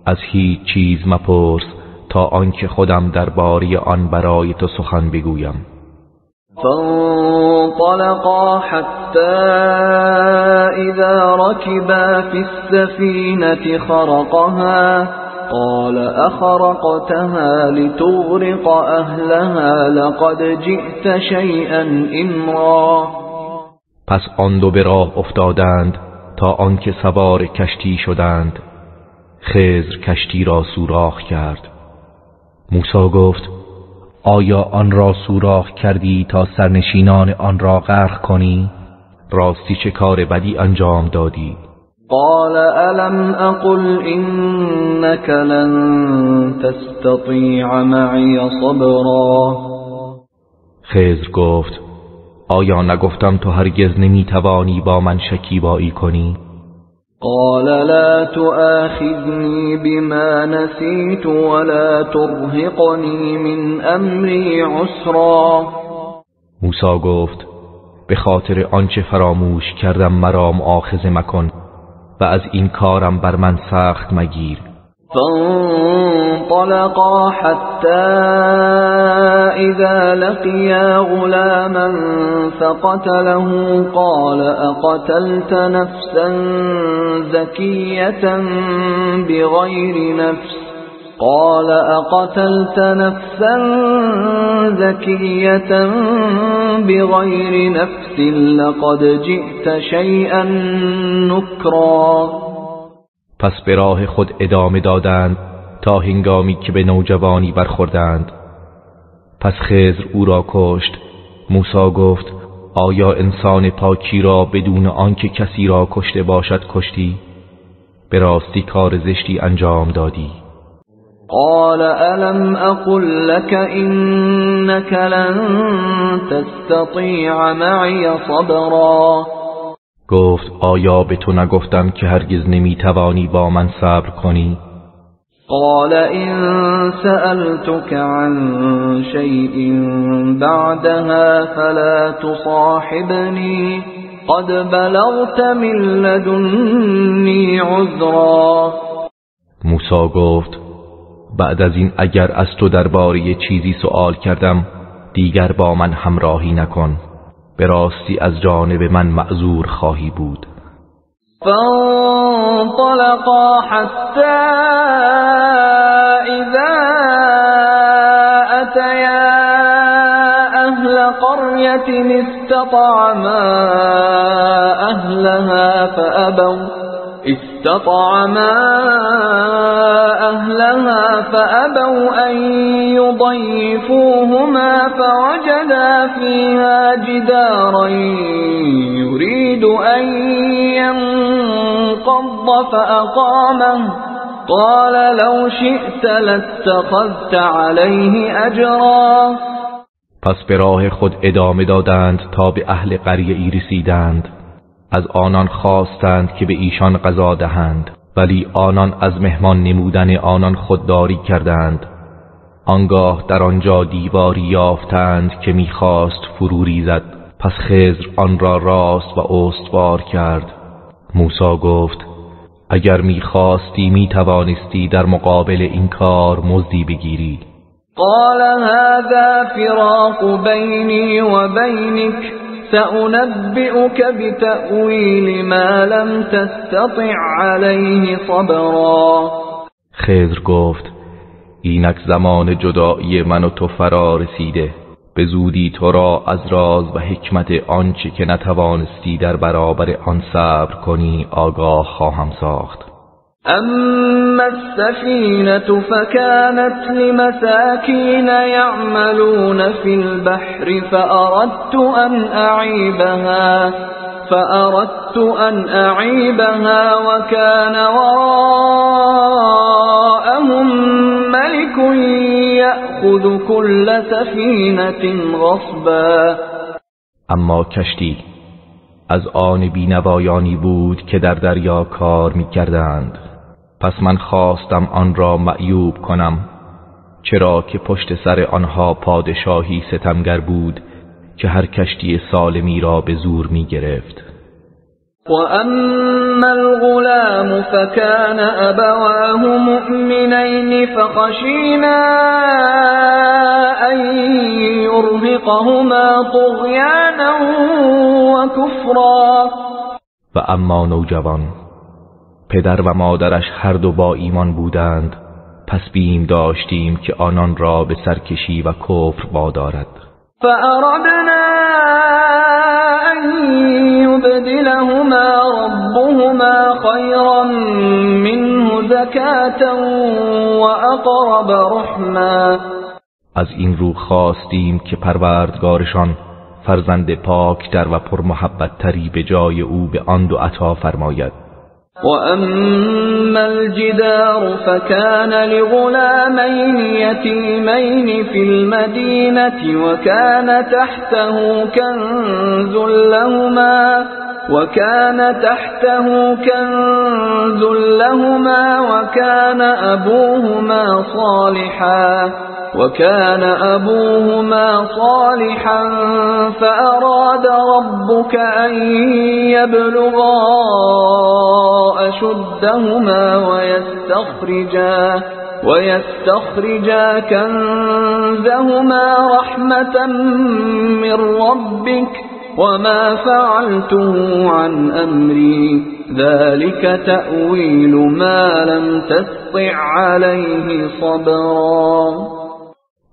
از هیچ چیز مپرس تا آنکه خودم درباره آن برای تو سخن بگویم. فانطلقا حتى إذا ركبا في السفينة خرقها قال أخرقتها لتغرق أهلها لقد جئت شيئا إمرا. پس آن دو به راه افتادند تا آنکه سوار کشتی شدند. خضر کشتی را سوراخ کرد. موسی گفت آیا آن را سوراخ کردی تا سرنشینان آن را غرق کنی؟ راستی چه کار بدی انجام دادی؟ قال ألم أقل إنك لن تستطيع معي صبرا. خضر گفت آیا نگفتم تو هرگز نمیتوانی با من شکیبایی کنی؟ قال لا تؤاخذني بما نسيت ولا ترهقني من أمري عسرا. موسی گفت به خاطر آنچه فراموش کردم مرا مؤاخذه مکن و از این کارم بر من سخت مگیر. فانطلقا حتى إذا لقيا غلاما فقتله قال أقتلت نفسا زكية بغير نفس قال أقتلت نفسا زكية بغير نفس لقد جئت شيئا نكرا. پس به راه خود ادامه دادند تا هنگامی که به نوجوانی برخوردند. پس خضر او را کشت. موسی گفت آیا انسان پاکی را بدون آنکه کسی را کشته باشد کشتی؟ به راستی کار زشتی انجام دادی. قال ألم أقل لك إنك لن تستطيع معي صبرا. گفت آیا به تو نگفتم که هرگز نمیتوانی با من صبر کنی؟ قال إن سألتك عن شيء بعدها فلا تصاحبني قد بلغت من لدنی عذرا. موسی گفت بعد از این اگر از تو درباره چیزی سؤال کردم دیگر با من همراهی نکن، به راستی از جانب من معذور خواهی بود. فانطلقا حتى إذا أتيا أهل قرية استطعما أهلها فأبوا أن يضيفوهما فوجدا فيها جدارا يريد أن ينقض فأقامه قال لو شئت لاتخذت عليه أجرا. پس به راه خود ادامه دادند تا به اهل قریه ای رسیدند. از آنان خواستند که به ایشان غذا دهند، ولی آنان از مهمان نمودن آنان خودداری کردند. آنگاه در آنجا دیواری یافتند که می‌خواست فرو ریزد، پس خضر آن را راست و استوار کرد. موسی گفت اگر می‌خواستی می‌توانستی در مقابل این کار مزدی بگیری. قال هذا فراق بيني وبينك سأنبئك بتأويل ما لم تستطع عليه صبرا. خضر گفت اینک زمان جدایی من و تو فرا رسیده، به زودی تو را از راز و حکمت آنچه که نتوانستی در برابر آن صبر کنی آگاه خواهم ساخت. أما السفينة فكانت لمساكين يعملون في البحر فأردت أن أعيبها وكان وراءهم ملك يأخذ كل سفينة غصبا. اما کشتی از آن بینوایانی بود که در دریا کار می کردند. پس من خواستم آن را معیوب کنم، چرا که پشت سر آنها پادشاهی ستمگر بود که هر کشتی سالمی را به زور می گرفت. وأما الغلام فكان أبواه مؤمنين فخشينا أن يرهقهما طغيانا وكفرا. و اما نوجوان، پدر و مادرش هر دو با ایمان بودند، پس بیم داشتیم که آنان را به سرکشی و کفر وادارد. فأردنا أن يبدلهما ربهما خيرا منه زكاة وأقرب رحما. از این رو خواستیم که پروردگارشان فرزند پاک در و پرمحبت تری به جای او به آن دو عطا فرماید. وأما الجدار فكان لغلامين يتيمين في المدينة وكان تحته كنز لهما وكان أبوهما صالحا فأراد ربك أن يبلغا أشدهما ويستخرجا كنزهما رحمة من ربك وما فعلته عن أمري ذلك تأويل ما لم تستطع عليه صبرا.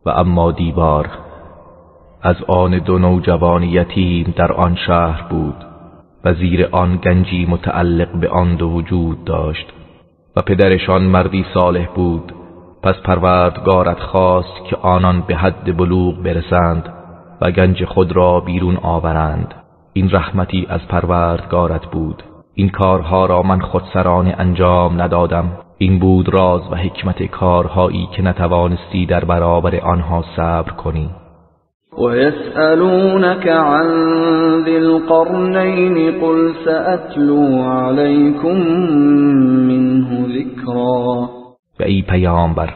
و اما دیوار از آن دو نوجوان یتیم در آن شهر بود و زیر آن گنجی متعلق به آن دو وجود داشت و پدرشان مردی صالح بود. پس پروردگارت خواست که آنان به حد بلوغ برسند و گنج خود را بیرون آورند. این رحمتی از پروردگارت بود. این کارها را من خودسرانه انجام ندادم. این بود راز و حکمت کارهایی که نتوانستی در برابر آنها صبر کنی. ويسألونك عن ذي القرنين قل سأتلو عليكم منه ذكرا. و ای پیامبر.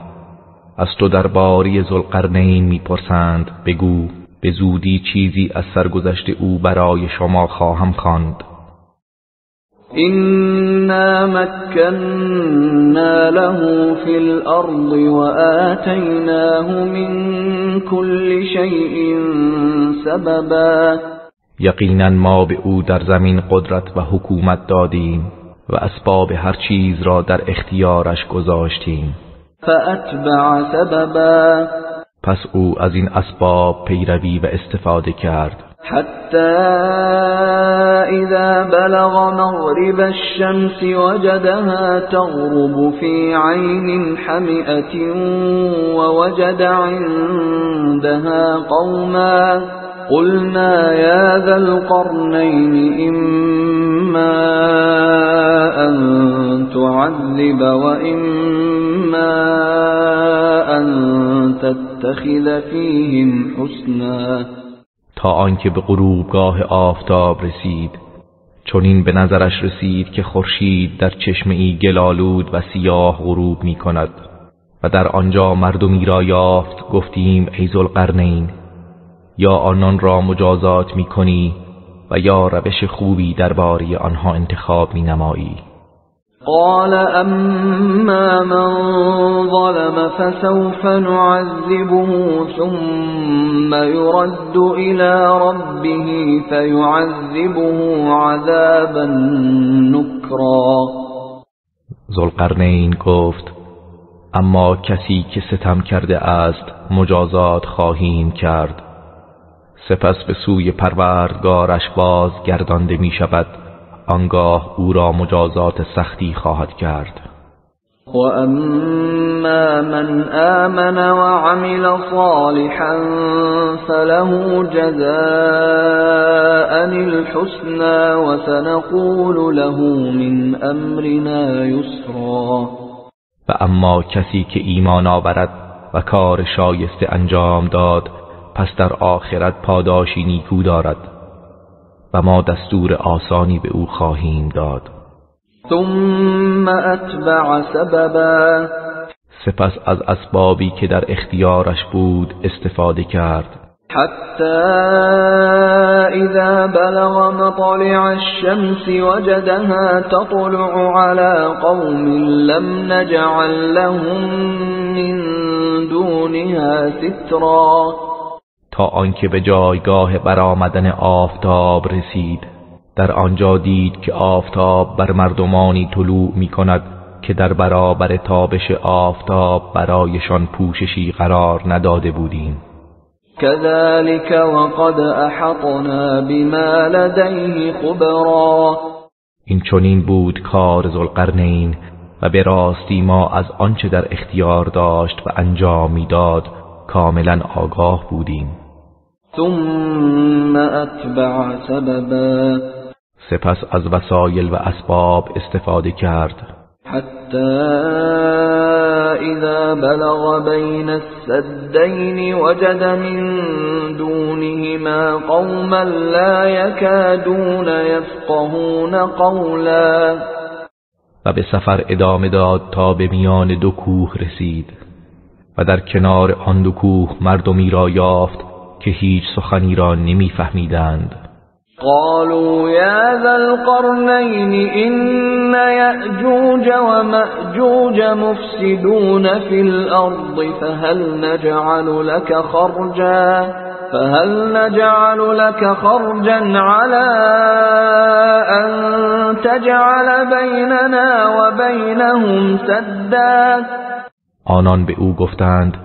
از تو درباره ذوالقرنین میپرسند، بگو به زودی چیزی از سرگذشت او برای شما خواهم خواند. إنا مكنا له في الأرض وآتيناه من كل شيء سببا. یقینا ما به او در زمین قدرت و حکومت دادیم و اسباب هر چیز را در اختیارش گذاشتیم. فأتبع سببا. پس او از این اسباب پیروی و استفاده کرد. حتى إذا بلغ مغرب الشمس وجدها تغرب في عين حمئة ووجد عندها قوما قلنا يا ذا القرنين إما أن تعذب وإما أن تتخذ فيهم حسنا. تا آنکه به غروبگاه آفتاب رسید، چنین به نظرش رسید که خورشید در چشمه‌ای گلالود و سیاه غروب می کند و در آنجا مردمی را یافت. گفتیم ای ذوالقرنین، یا آنان را مجازات می کنی و یا روش خوبی درباره آنها انتخاب می نمایی. قال اما من ظلم فسوف نعذبه ثم يرد إلى ربه فيعذبه عذابا نكرا. ذوالقرنین گفت اما کسی که ستم کرده است مجازات خواهیم کرد، سپس به سوی پروردگارش باز گردانده می شود، آنگاه او را مجازات سختی خواهد کرد. و اما من آمن و عمل صالحا فله جزاء الحسنى و سنقول له من امرنا یسرا. و اما کسی که ایمان آورد و کار شایسته انجام داد، پس در آخرت پاداشی نیکو دارد و ما دستور آسانی به او خواهیم داد. ثم اتبع سببا. سپس از اسبابی که در اختیارش بود استفاده کرد. حتی اذا بلغ مطلع الشمس وجدها تطلع على قوم لم نجعل لهم من دونها سترا. تا آنکه به جایگاه برآمدن آفتاب رسید، در آنجا دید که آفتاب بر مردمانی طلوع می کند که در برابر تابش آفتاب برایشان پوششی قرار نداده بودیم. كذلك وقد احطنا بما لديه خبرا. این چنین بود کار ذوالقرنین و به راستی ما از آنچه در اختیار داشت و انجام میداد کاملا آگاه بودیم. ثم اتبع سببا. سپس از وسایل و اسباب استفاده کرد. حتى اذا بلغ بين السدين وجد من دونهما قوما لا يكادون يفقهون قولا. و به سفر ادامه داد تا به میان دو کوه رسید و در کنار آن دو کوه مردمی را یافت که هیچ سخنی را نمی‌فهمیدند. قالوا يا ذا القرنين إن يأجوج ومأجوج مفسدون في الأرض فهل نجعل لك خرجا على أن تجعل بيننا وبينهم سدا. آنان به او گفتند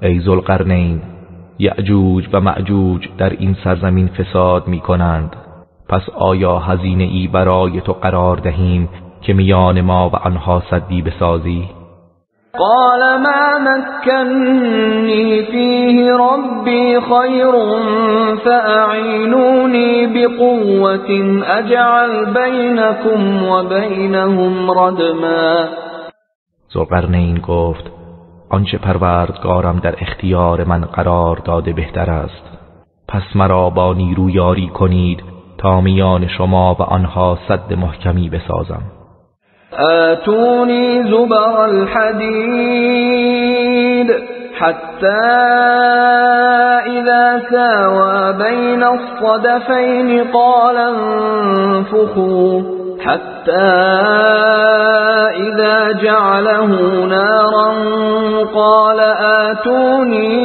ای ذوالقرنین، یأجوج و مأجوج در این سرزمین فساد می کنند، پس آیا هزینه ای برای تو قرار دهیم که میان ما و آنها سدی بسازی؟ قال ما مكنني فيه ربي خير فأعينوني بقوة أجعل بينكم وبينهم ردما. ذوالقرنین گفت آنچه پروردگارم در اختیار من قرار داده بهتر است، پس مرا با نیرو یاری کنید تا میان شما و آنها سد محکمی بسازم. آتوني زبر الحديد حتى إذا ساوى بين الصدفين قال انفخوا حتى إذا جعله نارا قال آتوني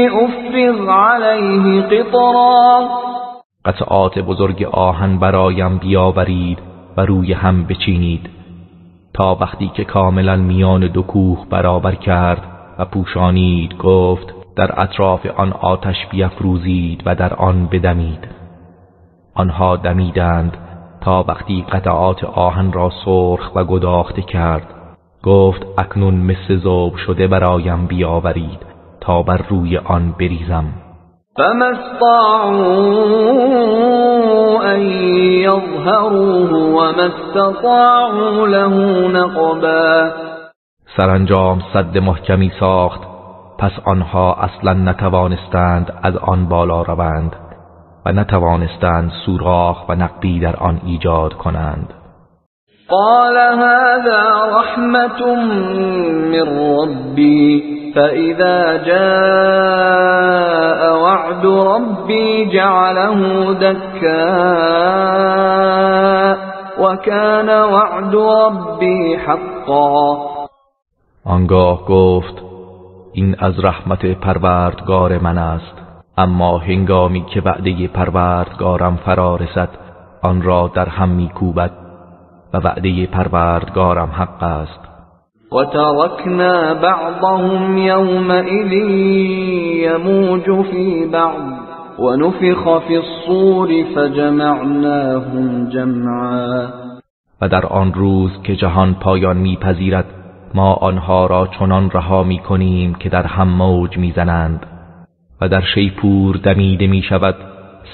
أفرغ عليه قطرا. قطعات بزرگ آهن برایم بیاورید و روی هم بچینید تا وقتی که کاملا میان دو کوه برابر کرد و پوشانید گفت در اطراف آن آتش بیفروزید و در آن بدمید. آنها دمیدند تا وقتی قطعات آهن را سرخ و گداخته کرد گفت اکنون مس ذوب شده برایم بیاورید تا بر روی آن بریزم. فما استطاعوا أن يظهروه وما استطاعوا له نقبا. سرانجام سد محکمی ساخت پس آنها اصلا نتوانستند از آن بالا روند و نتوانستند سوراخ و نقبی در آن ایجاد کنند. قال هذا رحمة من ربي فإذا جاء وعد ربي جعله دكا وكان وعد ربي حقا. آنگاه گفت این از رحمت پروردگار من است، اما هنگامی که وعده پروردگارم فرا رسد آن را در هم میکوبد و وعده پروردگارم حق است. وتركنا بعضهم يومئذ يموج في بعض ونفخ في الصور فجمعناهم جمعا. و در آن روز که جهان پایان میپذیرد ما آنها را چنان رها میکنیم که در هم موج میزنند و در شیپور دمیده میشود،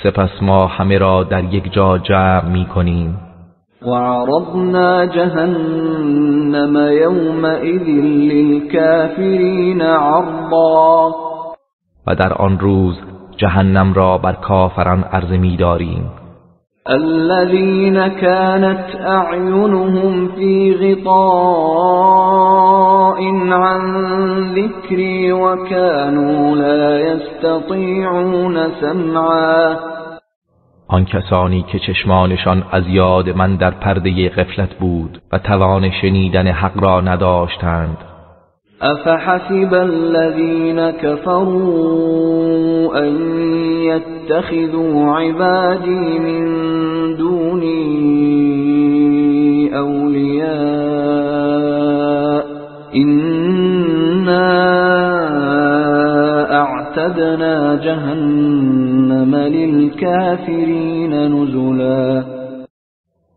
سپس ما همه را در یک جا جمع میکنیم. وعرضنا جهنم يومئذ للكافرين عرضا. و در آن روز جهنم را بر کافران عرضه می‌داریم. الذين كانت أعينهم في غطاء عن ذكري وكانوا لا يستطيعون سمعا. آن کسانی که چشمانشان از یاد من در پرده غفلت بود و توان شنیدن حق را نداشتند. افحسب الذين كفروا ان يتخذوا عبادي من دوني اولياء إنا اعتدنا جهنم للكافرين نزلا.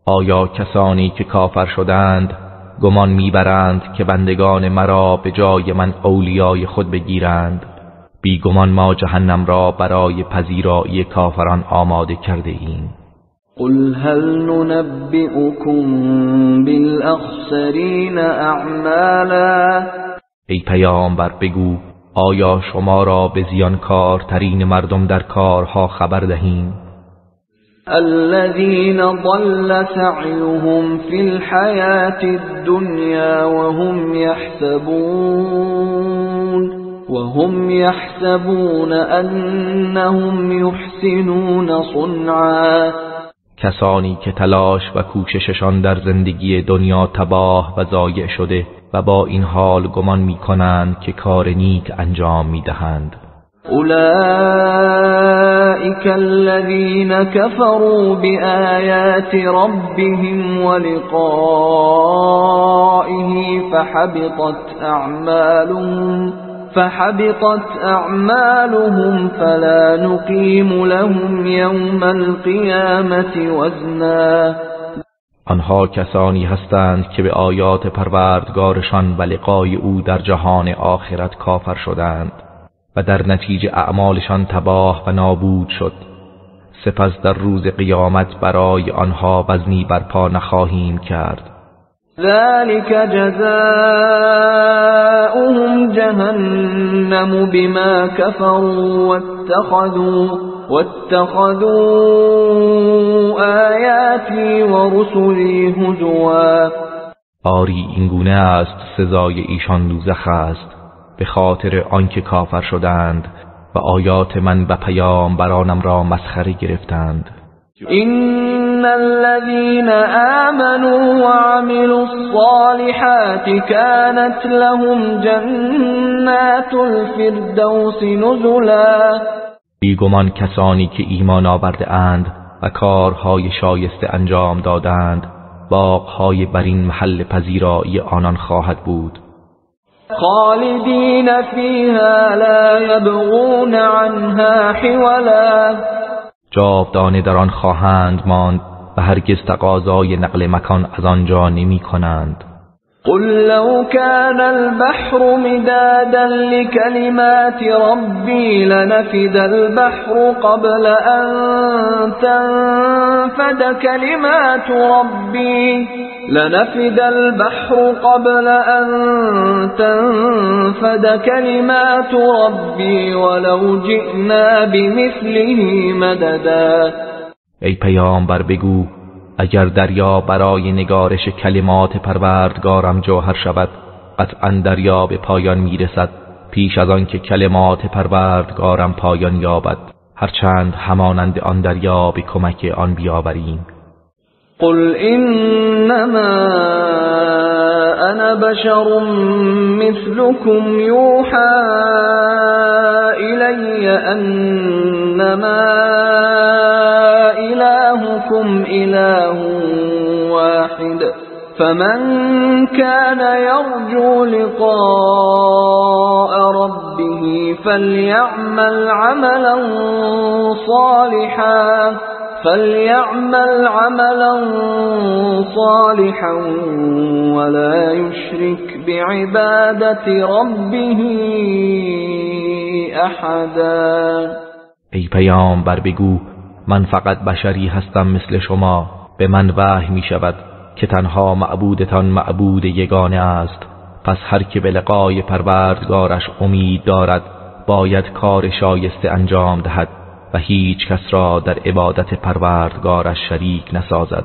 آیا کسانی که کافر شدند گمان میبرند که بندگان مرا به جای من اولیای خود بگیرند؟ بیگمان ما جهنم را برای پذیرایی کافران آماده کرده ایم. قل هل ننبئكم بالاخسرین اعمالا. ای پیامبر بگو آیا شما را به زیانکارترین مردم در کارها خبر دهیم؟ الذين ضل سعيهم في الحياة الدنيا وهم يحسبون أنهم يحسنون صنعا. کسانی که تلاش و کوشششان در زندگی دنیا تباه و ضایع شده و با این حال گمان می‌کنند که کار نیک انجام می‌دهند. أولئك الذين كفروا بآيات ربهم ولقائه فحبطت أعمالهم فلا نقيم لهم يوم القيامة وزنا. آنها کسانی هستند که به آیات پروردگارشان و لقای او در جهان آخرت کافر شدند و در نتیجه اعمالشان تباه و نابود شد. سپس در روز قیامت برای آنها وزنی برپا نخواهیم کرد. ذلك جزاؤهم جهنم بما كفروا واتخذوا آیاتی و رسلی هزوا. آری این گونه است سزای ایشان دوزخ است، به خاطر آنکه کافر شدند و آیات من و پیامبرانم را مسخره گرفتند. إن الذين آمنوا وعملوا الصالحات كانت لهم جنات الفردوس نزلا. بیگمان کسانی که ایمان آورده اند و کارهای شایسته انجام دادند، باغهای بر این محل پذیرایی آنان خواهد بود. خالدین فیها لا یبغون عنها حولا. جاودانه در آن خواهند ماند و هرگز تقاضای نقل مکان از آنجا نمی کنند. قل لو كان البحر مدادا لكلمات ربي لنفد البحر قبل أن تنفد كلمات ربي ولو جئنا بمثله مددا. ای پیامبر بگو اگر دریا برای نگارش کلمات پروردگارم جوهر شود، قطعا دریا به پایان میرسد پیش از آن که کلمات پروردگارم پایان یابد، هرچند همانند آن دریا به کمک آن بیاوریم. قل انما انا بشر مثلكم يوحى الي انما الهكم اله واحد فمن كان يرجو لقاء ربه فليعمل عملا صالحا ولا يشرك بعبادة ربه احدا. ای پیامبر بگو من فقط بشری هستم مثل شما، به من وحی می شود که تنها معبودتان معبود یگانه است، پس هر که به لقای پروردگارش امید دارد باید کار شایسته انجام دهد و هیچ کس را در عبادت پروردگارش شریک نسازد.